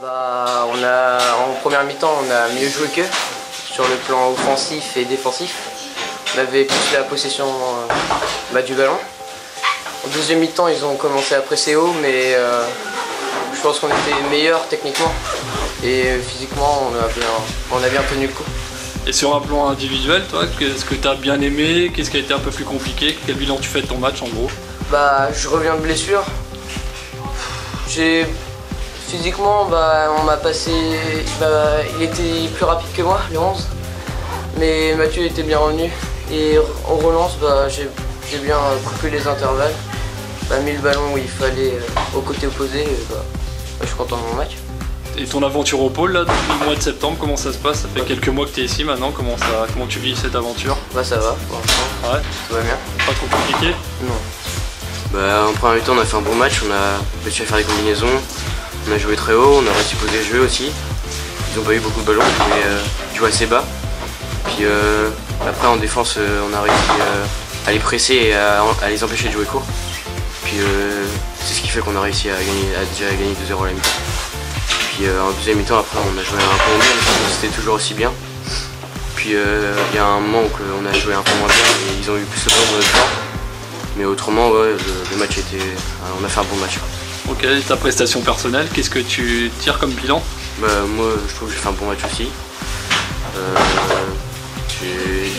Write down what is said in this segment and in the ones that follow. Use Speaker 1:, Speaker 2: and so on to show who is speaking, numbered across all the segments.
Speaker 1: En première mi-temps, on a mieux joué qu'eux sur le plan offensif et défensif. On avait plus la possession du ballon. En deuxième mi-temps, ils ont commencé à presser haut, mais je pense qu'on était meilleurs techniquement et physiquement, on a bien tenu le coup.
Speaker 2: Et sur un plan individuel, toi, qu'est-ce que tu as bien aimé? Qu'est-ce qui a été un peu plus compliqué? Quel bilan tu fais de ton match en gros?
Speaker 1: Je reviens de blessure. Physiquement, on m'a passé. Il était plus rapide que moi, le 11. Mais Mathieu était bien revenu. Et en relance, j'ai bien coupé les intervalles. Mis le ballon où il fallait au côté opposé. Je suis content de mon match.
Speaker 2: Et ton aventure au pôle là, depuis le mois de septembre, comment ça se passe? Ça fait quelques mois que tu es ici maintenant, comment tu vis cette aventure?
Speaker 1: Ça va, pour l'instant.
Speaker 2: Ouais.
Speaker 1: Tout va bien.
Speaker 2: Pas trop compliqué?
Speaker 1: Non. En première mi-temps, on a fait un bon match, on a réussi à faire des combinaisons, on a joué très haut, on a réussi à poser le jeu aussi. Ils n'ont pas eu beaucoup de ballons, mais joué assez bas. Puis après en défense, on a réussi à les presser et à les empêcher de jouer court. Puis c'est ce qui fait qu'on a réussi à déjà gagner 2-0 à la mi-temps. Puis en deuxième mi-temps, après on a joué un peu moins bien, mais c'était toujours aussi bien. Puis il y a un moment où on a joué un peu moins bien et ils ont eu plus de temps dans notre temps. Mais autrement, le match on a fait un bon match.
Speaker 2: Ok, ta prestation personnelle, qu'est-ce que tu tires comme bilan?
Speaker 1: Moi, je trouve que j'ai fait un bon match aussi.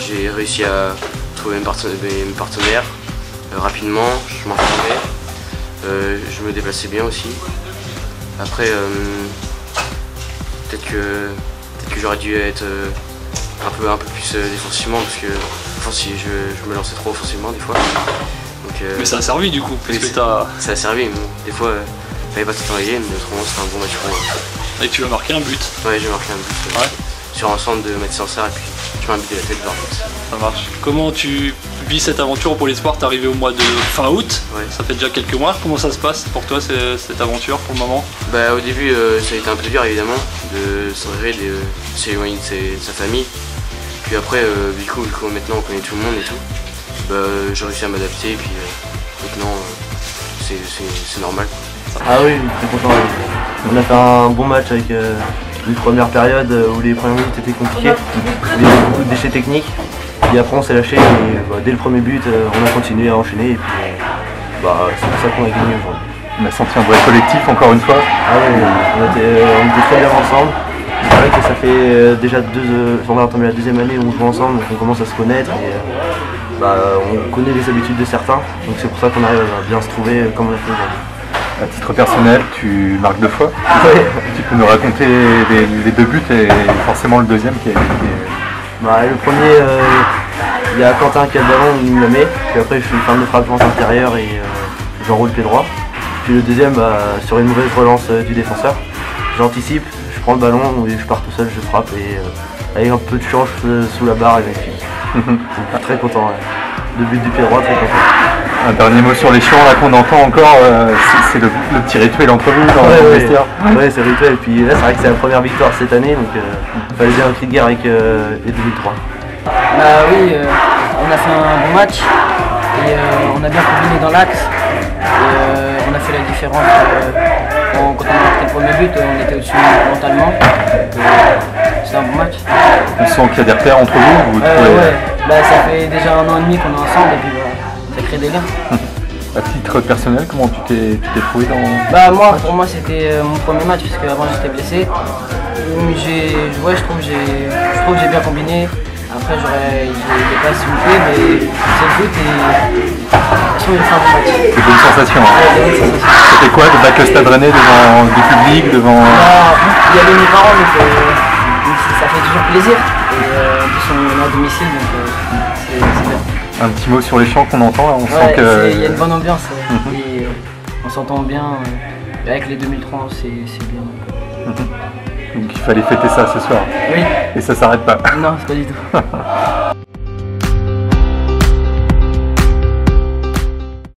Speaker 1: J'ai réussi à trouver mes partenaires rapidement, je m'entraînais, je me déplaçais bien aussi. Après, peut-être que j'aurais dû être un peu plus défensivement parce que je me lançais trop offensivement des fois.
Speaker 2: Mais ça a servi du coup,
Speaker 1: ça a servi, mais des fois il fallait pas tout envoyer, mais autrement c'était un bon match pour moi.
Speaker 2: Et tu as marqué un but?
Speaker 1: Ouais, j'ai marqué un but sur un centre de Mathis Sansard et puis je mets un but de la tête vers le but.
Speaker 2: Ça marche. Comment tu vis cette aventure pour l'espoir? T'es arrivé au mois de fin août, ça fait déjà quelques mois. Comment ça se passe pour toi cette aventure pour le moment?
Speaker 1: Au début ça a été un peu dur évidemment de s'enlever, de s'éloigner de sa famille. Puis après du coup maintenant on connaît tout le monde et tout. J'ai réussi à m'adapter et puis maintenant c'est normal.
Speaker 3: Ah oui, très content. On a fait un bon match avec une première période où les premières minutes étaient compliquées. Il y avait beaucoup de déchets techniques. Et après on s'est lâché et dès le premier but on a continué à enchaîner et puis c'est pour ça qu'on a gagné aujourd'hui.
Speaker 4: On a senti un vrai collectif encore une fois.
Speaker 3: Ah oui, on était très bien ensemble. C'est vrai que ça fait déjà on va entamer la deuxième année où on joue ensemble, donc on commence à se connaître et on connaît les habitudes de certains, donc c'est pour ça qu'on arrive à bien se trouver comme on a fait aujourd'hui.
Speaker 4: À titre personnel, tu marques 2 fois.
Speaker 3: Oui.
Speaker 4: Tu peux nous raconter les 2 buts et forcément le deuxième qui a été...
Speaker 3: Le premier, il y a Quentin qui a le ballon, il me le met, puis après je fais une fin de frappe intérieure et j'enroule pied droit. Puis le deuxième, sur une mauvaise relance du défenseur, j'anticipe, je prends le ballon et je pars tout seul, je frappe et avec un peu de chance sous la barre et magnifique. Je suis très content. 2 buts du pied droit, très content.
Speaker 4: Un dernier mot sur les chiants là qu'on entend encore, c'est le petit rituel entre vous dans le vestiaire.
Speaker 3: Oui, c'est le rituel. Et puis là, c'est vrai que c'est la première victoire cette année, donc il fallait bien un cri de guerre avec les 2003.
Speaker 5: Oui, on a fait un bon match et on a bien combiné dans l'axe. On a fait la différence quand on a marqué le premier but, on était au-dessus mentalement. C'est un bon match.
Speaker 4: On sent qu'il y a des repères entre vous.
Speaker 5: Ça fait déjà 1 an et demi qu'on est ensemble et puis ça crée des liens.
Speaker 4: À titre personnel, comment tu t'es trouvé dans...
Speaker 5: Pour moi c'était mon premier match parce qu'avant j'étais blessé. Je trouve que j'ai bien combiné. Après j'ai des passes loupées, mais c'est le but et il a fait un bon match.
Speaker 4: C'est une bonne sensation. C'était quoi de battre le Stade Rennais devant du public, devant...
Speaker 5: Il y avait mes parents, donc ça fait toujours plaisir. Et en plus on est à domicile, donc c'est bien.
Speaker 4: Un petit mot sur les chants qu'on entend, là, on sent que...
Speaker 5: Il y a une bonne ambiance et on s'entend bien. Avec les 2003, c'est bien.
Speaker 4: Donc il fallait fêter ça ce soir.
Speaker 5: Oui.
Speaker 4: Et ça s'arrête pas.
Speaker 5: Non, c'est pas du tout.